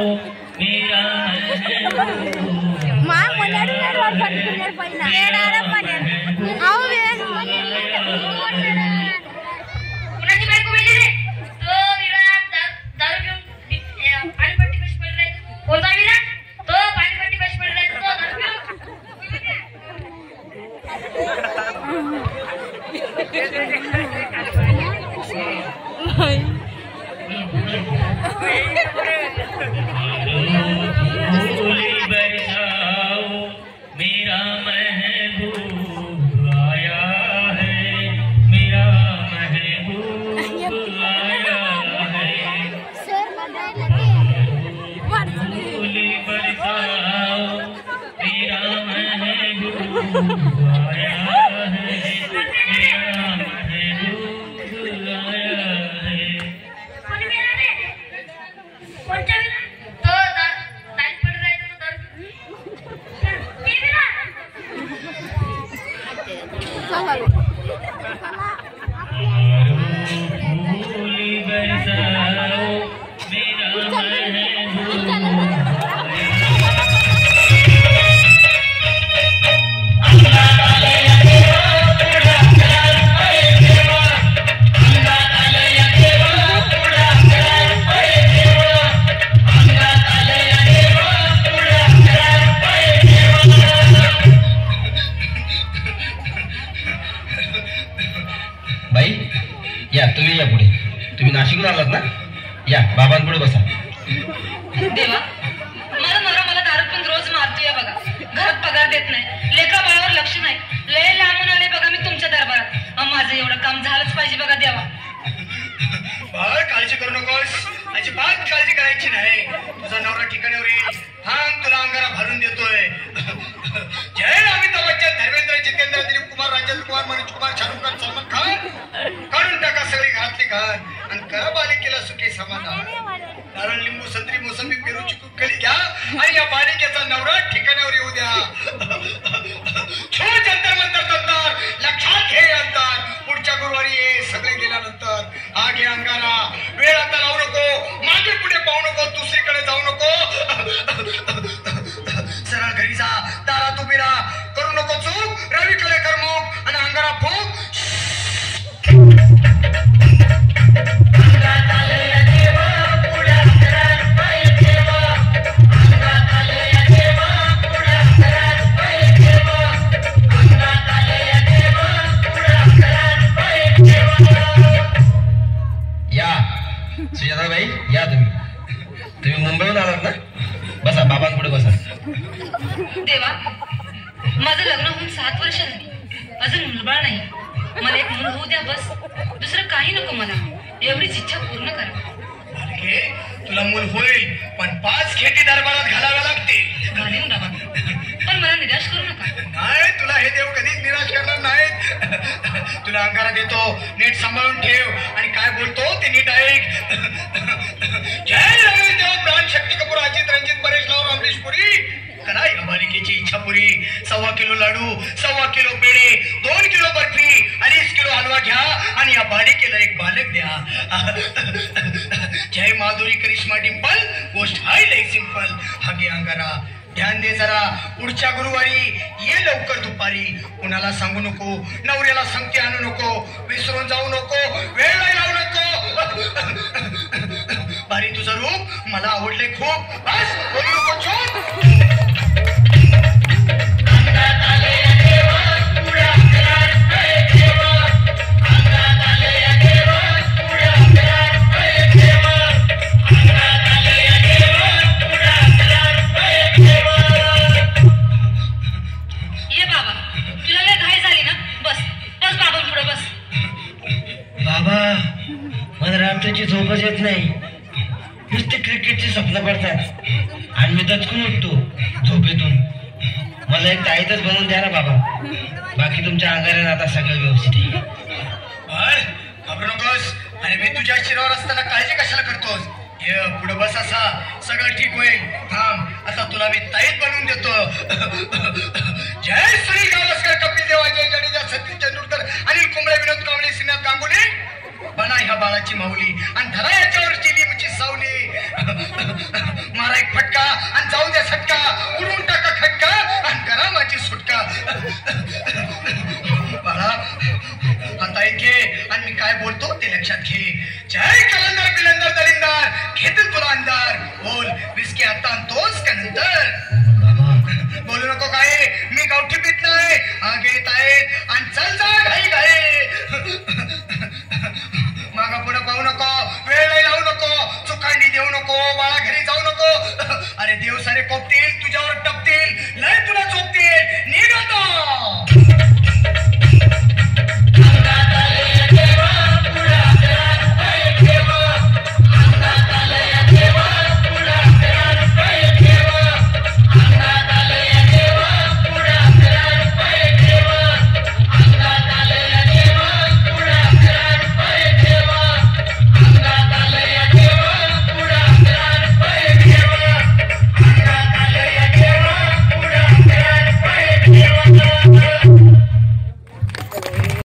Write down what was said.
मेरा मां मनाडू रोड पटकुनेर पहिला येणार पण आओ कुणाची बायको भेटली रे तो विराट दारू घेऊन पाणीपट्टी कशी पडली रे कोणता विराट तो पाणीपट्टी कशी पडली रे तो दारू घेऊन मेरा महबूब आया है मेरा महबूब आया है फूली बरसाओ मेरा महबूब आया है मेरा महबूब आया है फूली बरसाओ मेरा बाई या तुम्ही या पुढे तुम्ही नाशिकला आलात ना या बाबांपुढे बसा देवा माझा नवरा मला दारू पण रोज मारतोय बघा घरात पगार देत नाही लेकरा बाळावर लक्ष नाही लय लांबून आले बघा मी तुमच्या दरबारात माझं एवढं काम झालंच पाहिजे बघा देवा बाळ काळजी करू नकोस अजिबात काळजी करायची नाही तुझा नवरा ठिकाणावर येईल थांब तुला अंगारा भरून देतोय जय अमिताभ बच्चन धर्मेंद्र जितेंद्र दिलीप कुमार राजेंद्र कुमार मनोज कुमार शाहरुख खान सलमान खान काढून टाका सगळी घातली घाण आणि करा बालिकेला सुखी समाधान नारळ लिंबू संत्री मोसंबी पेरू चिकू केली घ्या आणि या बालिकेचा नवरा ठिकाणावर येऊ द्या छो जंतर मंतर करतात लक्षात घे अंतर पुढच्या गुरुवारी ये सगळे गेल्यानंतर हा घे अंगारा वेळ आता लावू नको मागे पुढे पाहू नको दुसरीकडे जाऊ नको सरळ घरी जा दारात उभी राहा करू नको चूक रवीकडे कर मुख आणि अंगारा फूक सुजाताबाई या तुम्ही मुंबईहून आलात ना बसा बाबांपुढे बसा देवा माझं लग्न होऊन 7 वर्ष झाली अजून मुलबाळ नाही मला एक मूल होऊ द्या बस दुसरं काही नको मला एवढीच इच्छा पूर्ण करा तुला मूल होईल पण 5 खेटी दरबारात घालाव्या लागतील घालीन बाबा पण मला निराश करू नका नाही तुला हे देव कधीच निराश करणार नाहीत तुला अंगारा देतो नीट सांभाळून ठेव आणि काय बोलतो ते नीट ऐक जय रवी देव प्राण शक्ती कपूर अजित रंजित परेश राव अमरीश पुरी करा या बालिकेची इच्छा पुरी 1.25 किलो लाडू 1.25 किलो पेढे 2 किलो बर्फी 2.5 किलो हलवा घ्या आणि या बालिकेला एक बालक द्या जय माधुरी करिश्मा डिंपल गोष्ट हाय लई सिंपल हागे अंगारा ध्यान दे जरा पुढच्या गुरुवारी ये लवकर दुपारी कुणाला सांगू नको नवऱ्याला संगती आणू नको विसरून जाऊ नको वेळ लावू नको बारी तुझं रूप मला आवडले खूप बस बोलू नको चूप रात्रीची झोपच येत नाही नुसते क्रिकेटची स्वप्न पडतात आणि मी दचकून उठतो झोपेतून मला एक ताईतच बनवून द्या ना बाबा बाकी तुमच्या अंगाऱ्यानं आता सगळं व्यवस्थित आहे घाबरू नकोस आणि मी तुझ्या शिरावर असताना काळजी कशाला करतोस ये पुढे बस असा सगळं ठीक होईल थांब आता तुला मी ताईत बनवून देतो जय श्री गावस्कर कपिल देव अजय जडेजा सचिन तेंडुलकर अनिल कुंबळे विनोद कांबळे श्रीनाथ गांगुली बना ह्या बाळाची माऊली आणि धरा याच्यावर चिलीमची सावली मारा बाळा आता ऐके आणि मी काय बोलतो ते लक्षात घे. जय कलंदर बिलंदर दलिंदर घेतील तुला अंदर. बोल विस्की आता आणतोस का नंतर? बोलू नको काय, मी गावठी पीत नाही. आगे येत आहेत आणि चल जा घाई घाई. मागा पुढे पाहू नको, वेळ लावू नको, चुकांडी देऊ नको, बाळा घरी जाऊ नको. अरे देव सारे पोपतील